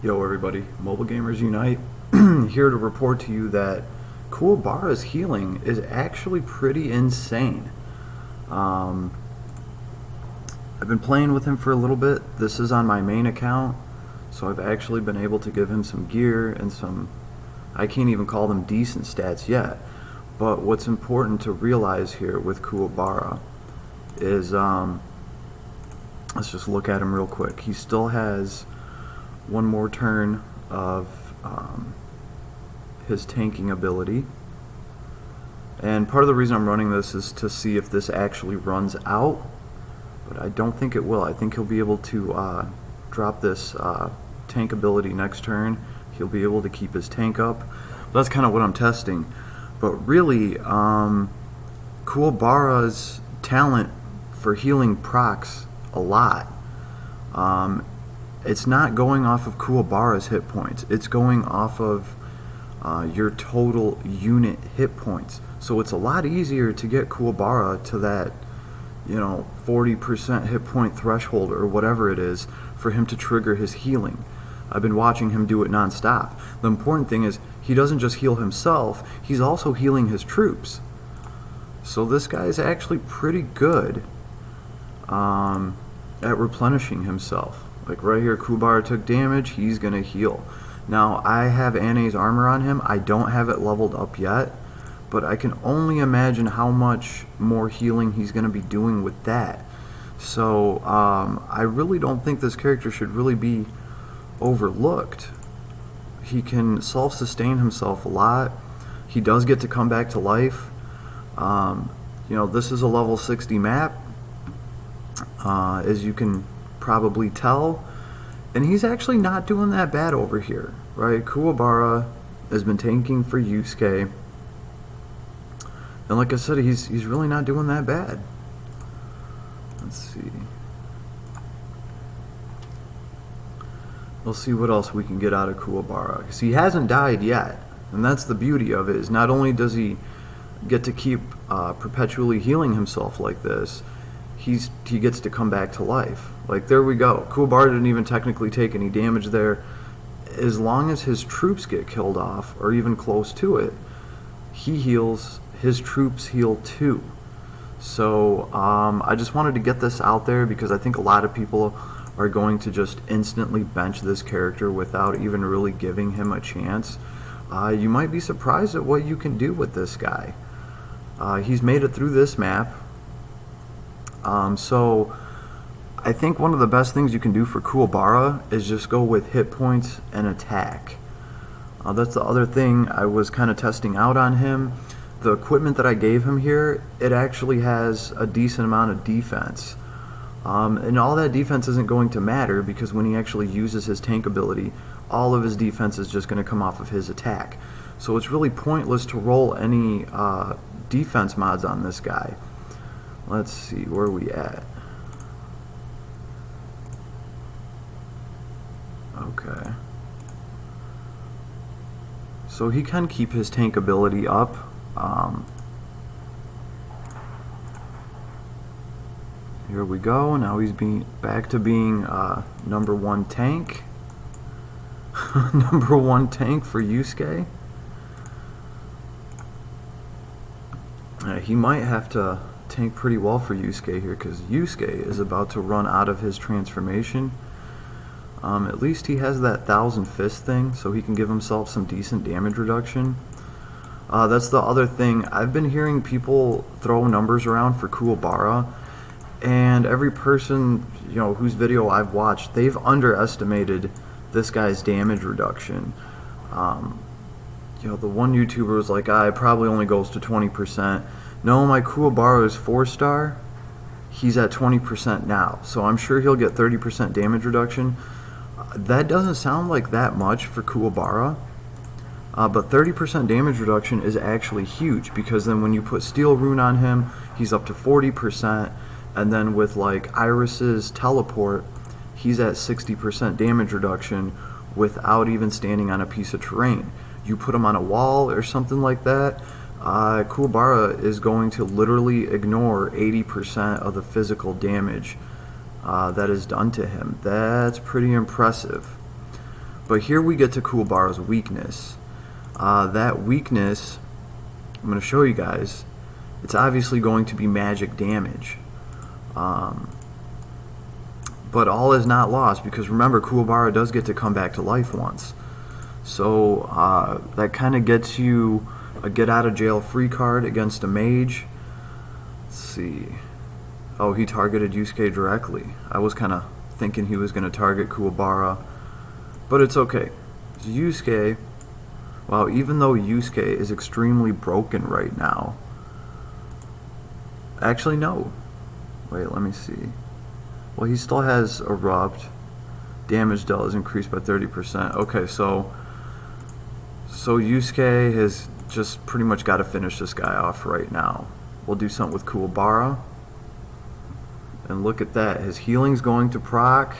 Yo everybody, Mobile Gamers Unite, here to report to you that Kuwabara's healing is actually pretty insane. Um, I've been playing with him for a little bit. This is on my main account, so I've actually been able to give him some gear and some, I can't even call them decent stats yet. But what's important to realize here with Kuwabara is, let's just look at him real quick. He still has one more turn of his tanking ability, and part of the reason I'm running this is to see if this actually runs out, but I don't think it will. I think he'll be able to drop this tank ability next turn. He'll be able to keep his tank up. That's kind of what I'm testing. But really, Kuwabara's talent for healing procs a lot. It's not going off of Kuwabara's hit points. It's going off of your total unit hit points. So it's a lot easier to get Kuwabara to that, 40% hit point threshold or whatever it is for him to trigger his healing. I've been watching him do it non-stop. The important thing is he doesn't just heal himself, he's also healing his troops. So this guy is actually pretty good at replenishing himself. Like right here, Kuwabara took damage, he's gonna heal. Now I have Anne's armor on him. I don't have it leveled up yet, but I can only imagine how much more healing he's gonna be doing with that. So I really don't think this character should really be overlooked. He can self-sustain himself a lot. He does get to come back to life. This is a level 60 map, as you can probably tell, and he's actually not doing that bad over here, right? Kuwabara has been tanking for Yusuke, and like I said, he's really not doing that bad. Let's see. We'll see what else we can get out of Kuwabara, because he hasn't died yet, and that's the beauty of it. Is not only does he get to keep perpetually healing himself like this, he gets to come back to life. Like, there we go. Kuwabara didn't even technically take any damage there. As long as his troops get killed off, or even close to it, he heals, his troops heal too. So I just wanted to get this out there because I think a lot of people are going to just instantly bench this character without even really giving him a chance. You might be surprised at what you can do with this guy. He's made it through this map. So I think one of the best things you can do for Kuwabara is just go with hit points and attack. That's the other thing I was kind of testing out on him. The equipment that I gave him here, it actually has a decent amount of defense. And all that defense isn't going to matter because when he actually uses his tank ability, all of his defense is just going to come off of his attack. So it's really pointless to roll any defense mods on this guy. Let's see, where are we at? Okay. So he can keep his tank ability up. Here we go. Now he's back to being number one tank. Number one tank for Yusuke. He might have to tank pretty well for Yusuke here because Yusuke is about to run out of his transformation. At least he has that 1,000 fist thing, so he can give himself some decent damage reduction. That's the other thing. I've been hearing people throw numbers around for Kuwabara, and every person whose video I've watched, they've underestimated this guy's damage reduction. The one YouTuber was like, it probably only goes to 20%. No, my Kuwabara is 4-star. He's at 20% now, so I'm sure he'll get 30% damage reduction. That doesn't sound like that much for Kuwabara, but 30% damage reduction is actually huge because then when you put Steel Rune on him, he's up to 40%, and then with like Iris's teleport, he's at 60% damage reduction without even standing on a piece of terrain. You put him on a wall or something like that, Kuwabara is going to literally ignore 80% of the physical damage that is done to him. That's pretty impressive. But here we get to Kuwabara's weakness. That weakness, I'm going to show you guys, it's obviously going to be magic damage. But all is not lost, because remember, Kuwabara does get to come back to life once. So that kind of gets you a get out of jail free card against a mage. Let's see. Oh, he targeted Yusuke directly. I was kind of thinking he was going to target Kuwabara, but it's okay. Yusuke, wow, even though Yusuke is extremely broken right now. Actually, no. Wait, let me see. Well, he still has Erupt. Damage dealt is increased by 30%. Okay, so Yusuke has just pretty much got to finish this guy off right now. We'll do something with Kuwabara. And look at that. His healing's going to proc.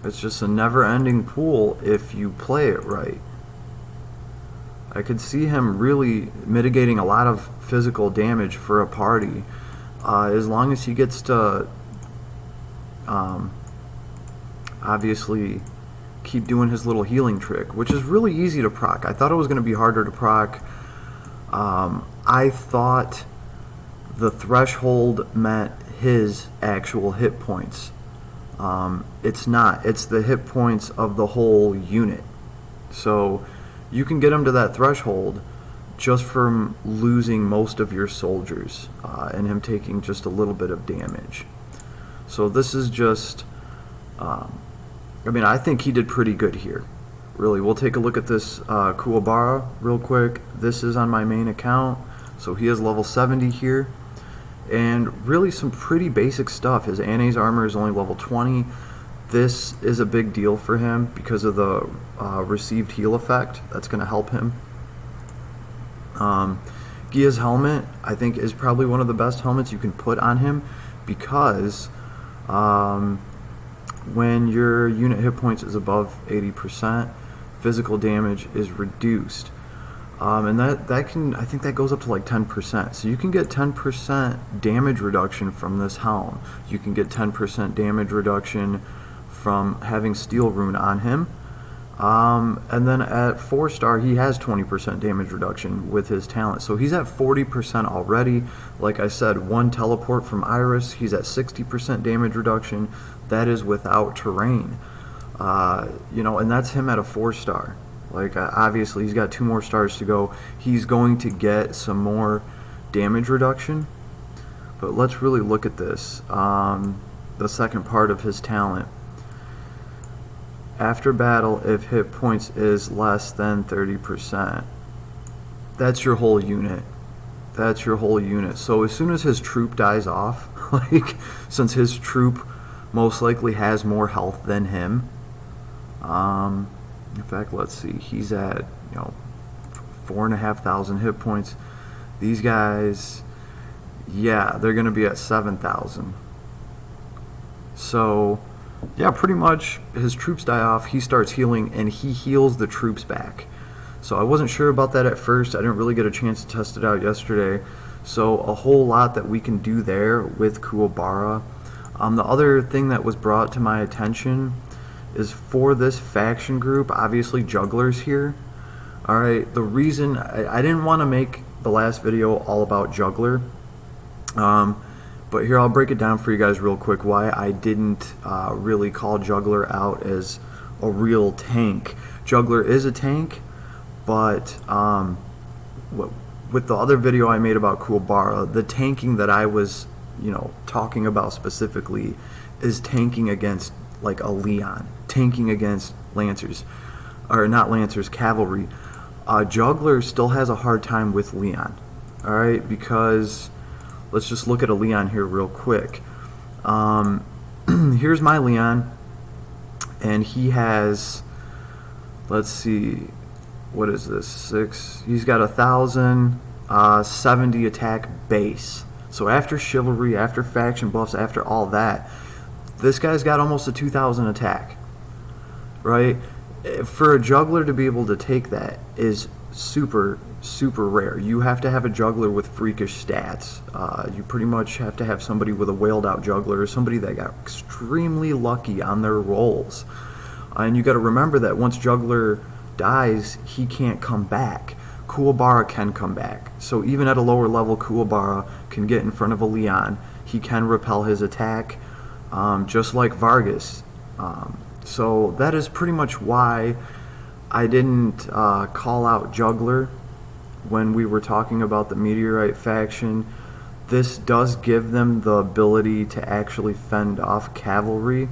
It's just a never-ending pool if you play it right. I could see him really mitigating a lot of physical damage for a party. As long as he gets to obviously keep doing his little healing trick, which is really easy to proc. I thought it was going to be harder to proc. I thought the threshold meant his actual hit points. It's not. It's the hit points of the whole unit. So you can get him to that threshold just from losing most of your soldiers and him taking just a little bit of damage. So this is just, I mean, I think he did pretty good here. Really, we'll take a look at this Kuwabara real quick. This is on my main account, so he has level 70 here. And really some pretty basic stuff. His Ana's armor is only level 20. This is a big deal for him because of the received heal effect. That's going to help him. Gia's helmet, I think, is probably one of the best helmets you can put on him, because when your unit hit points is above 80%, physical damage is reduced. And that can, I think that goes up to like 10%. So you can get 10% damage reduction from this helm. You can get 10% damage reduction from having Steel Rune on him. And then at 4-star, he has 20% damage reduction with his talent. So he's at 40% already. Like I said, one teleport from Iris, he's at 60% damage reduction. That is without terrain. You know, and that's him at a 4-star. Like, obviously, he's got 2 more stars to go. He's going to get some more damage reduction. But let's really look at this. The second part of his talent. After battle, if hit points is less than 30%. That's your whole unit. That's your whole unit. So as soon as his troop dies off, like, since his troop most likely has more health than him, in fact, let's see, he's at, 4,500 hit points. These guys, yeah, they're going to be at 7,000. So, yeah, pretty much his troops die off, he starts healing, and he heals the troops back. So I wasn't sure about that at first. I didn't really get a chance to test it out yesterday. So a whole lot that we can do there with Kuwabara. The other thing that was brought to my attention is for this faction group, obviously Juggler's here. Alright, the reason I didn't want to make the last video all about Juggler, but here I'll break it down for you guys real quick why I didn't really call Juggler out as a real tank. Juggler is a tank, but with the other video I made about Kuwabara, the tanking that I was talking about specifically is tanking against like a Leon, tanking against Lancers, or not Lancers, cavalry. Juggler still has a hard time with Leon, alright, because let's just look at a Leon here real quick. Here's my Leon, and he has, let's see, what is this, 6, he's got 1,070 attack base. So after chivalry, after faction buffs, after all that, this guy's got almost a 2,000 attack, right? For a juggler to be able to take that is super, super rare. You have to have a juggler with freakish stats. You pretty much have to have somebody with a whaled out juggler, or somebody that got extremely lucky on their rolls. And you got to remember that once Juggler dies, he can't come back. Kuwabara can come back. So even at a lower level, Kuwabara can get in front of a Leon. He can repel his attack, just like Vargas. So that is pretty much why I didn't call out Juggler when we were talking about the Meteorite faction. This does give them the ability to actually fend off cavalry.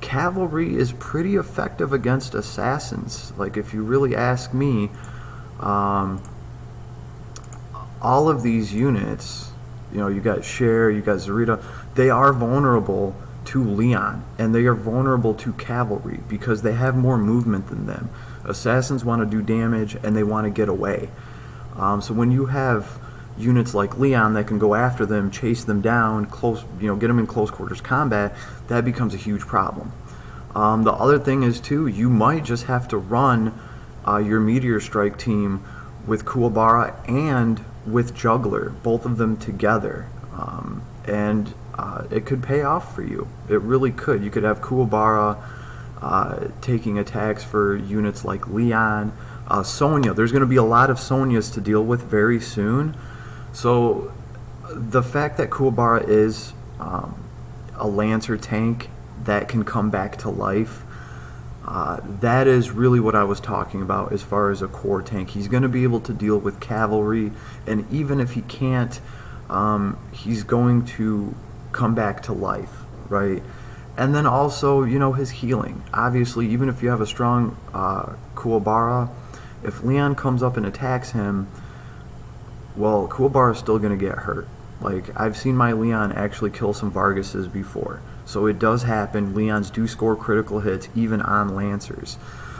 Cavalry is pretty effective against assassins. Like, if you really ask me, all of these units, you got Cher, you got Zarita, they are vulnerable to Leon, and they are vulnerable to cavalry because they have more movement than them. Assassins want to do damage and they want to get away. So when you have units like Leon that can go after them, chase them down, get them in close quarters combat, that becomes a huge problem. The other thing is too, you might just have to run your Meteor Strike team with Kuwabara and with Juggler, both of them together, and it could pay off for you. It really could. You could have Kuwabara taking attacks for units like Leon, Sonya. There's going to be a lot of Sonyas to deal with very soon. So the fact that Kuwabara is a Lancer tank that can come back to life, that is really what I was talking about as far as a core tank. He's going to be able to deal with cavalry, and even if he can't, he's going to come back to life, right? And then also, his healing. Obviously, even if you have a strong Kuwabara, if Leon comes up and attacks him, well, Kuwabara is still going to get hurt. Like, I've seen my Leon actually kill some Vargases before. So it does happen. Leons do score critical hits even on Lancers.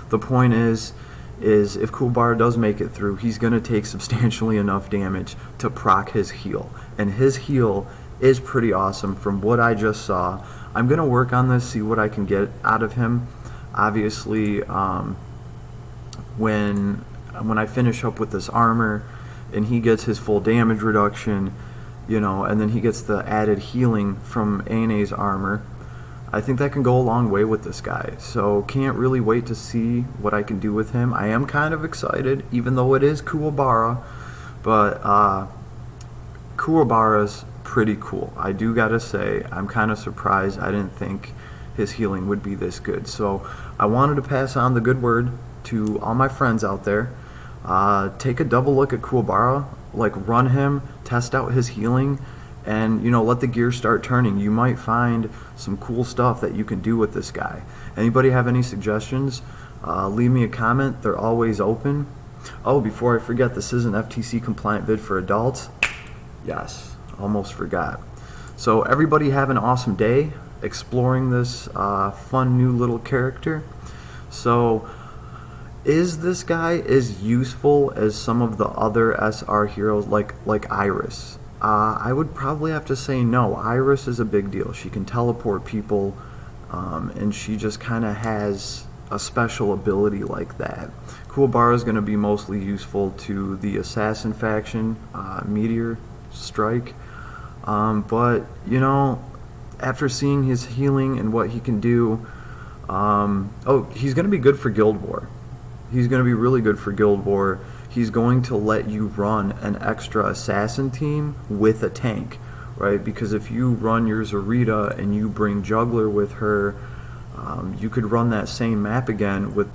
The point is if Kuwabara does make it through, he's going to take substantially enough damage to proc his heal. And his heal is pretty awesome from what I just saw. I'm going to work on this, see what I can get out of him. Obviously, when I finish up with this armor and he gets his full damage reduction, and then he gets the added healing from ANA's armor, I think that can go a long way with this guy. So can't really wait to see what I can do with him. I am kind of excited, even though it is Kuwabara, but Kuwabara's pretty cool. I do gotta say, I'm kind of surprised. I didn't think his healing would be this good. So I wanted to pass on the good word to all my friends out there. Take a double look at Kuwabara, like run him, test out his healing, and let the gears start turning. You might find some cool stuff that you can do with this guy. Anybody have any suggestions? Leave me a comment. They're always open. Oh, before I forget, this is an FTC compliant vid for adults. Yes, almost forgot. So everybody have an awesome day exploring this fun new little character. So is this guy as useful as some of the other SR heroes like Iris? I would probably have to say no. Iris is a big deal. She can teleport people, and she just kind of has a special ability like that. Kuwabara is going to be mostly useful to the Assassin faction, Meteor Strike. But, after seeing his healing and what he can do, he's going to be good for Guild War. He's going to be really good for Guild War. He's going to let you run an extra assassin team with a tank, right? Because if you run your Zarita and you bring Juggler with her, you could run that same map again with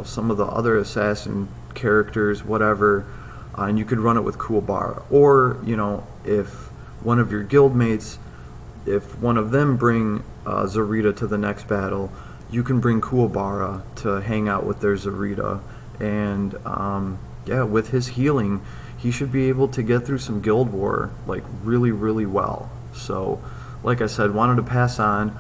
some of the other assassin characters, whatever, and you could run it with Kuwabara. Or if one of your guild mates, if one of them bring Zarita to the next battle, you can bring Kuwabara to hang out with their Zarita, and with his healing, he should be able to get through some Guild War like really, really well. So, like I said, wanted to pass on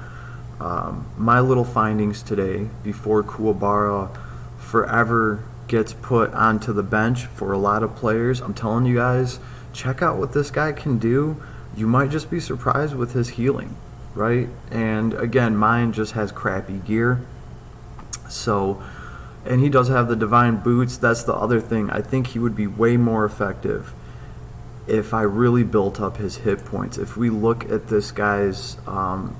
my little findings today before Kuwabara forever gets put onto the bench for a lot of players. I'm telling you guys, check out what this guy can do. You might just be surprised with his healing, right? And again, mine just has crappy gear. So, and he does have the divine boots. That's the other thing. I think he would be way more effective if I really built up his hit points. If we look at this guy's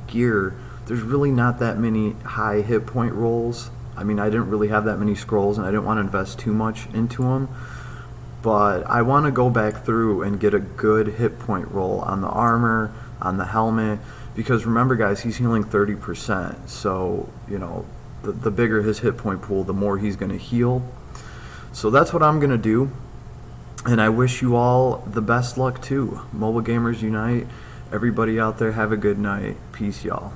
gear, there's really not that many high hit point rolls I mean, I didn't really have that many scrolls, and I didn't want to invest too much into them. But I want to go back through and get a good hit point roll on the armor, on the helmet, because remember, guys, he's healing 30%. So, the bigger his hit point pool, the more he's going to heal. So that's what I'm going to do. And I wish you all the best luck, too. Mobile Gamers Unite. Everybody out there, have a good night. Peace, y'all.